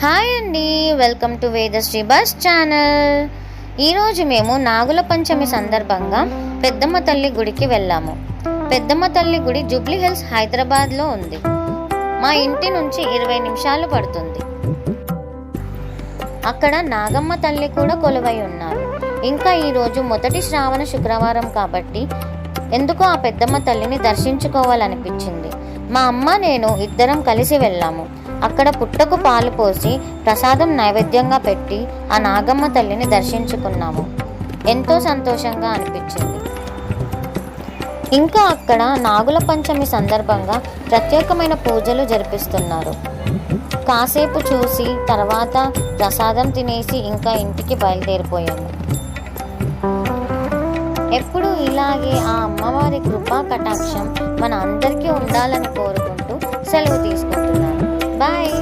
Hi అండి, welcome to Vedasri bus channel. ఈరోజు మేము నాగుల పంచమి సందర్భంగా పెద్దమ్మ తల్లి గుడికి వెళ్ళాము. పెద్దమ్మ తల్లి గుడి జూబ్లీ హిల్స్ హైదరాబాద్లో ఉంది. మా ఇంటి నుంచి 20 నిమిషాలు పడుతుంది. అక్కడ నాగమ్మ తల్లి కూడా కొలువై ఉన్నారు. ఇంకా ఈరోజు మొదటి శ్రావణ శుక్రవారం కాబట్టి ఎందుకో ఆ పెద్దమ్మ తల్లిని దర్శించుకోవాలనిపించింది. మా అమ్మ నేను ఇద్దరం కలిసి వెళ్ళాము. అక్కడ పుట్టకు పాలు పోసి ప్రసాదం నైవేద్యంగా పెట్టి ఆ నాగమ్మ తల్లిని దర్శించుకున్నాము. ఎంతో సంతోషంగా అనిపించింది. ఇంకా అక్కడ నాగుల పంచమి సందర్భంగా ప్రత్యేకమైన పూజలు జరిపిస్తున్నారు. కాసేపు చూసి తర్వాత ప్రసాదం తినేసి ఇంకా ఇంటికి బయలుదేరిపోయాము. ఎప్పుడు ఇలాగే ఆ అమ్మవారి కృపా కటాక్షం మన అందరికీ ఉండాలని కోరుకుంటూ సెలవు తీసుకుంటున్నాను. బాయ్.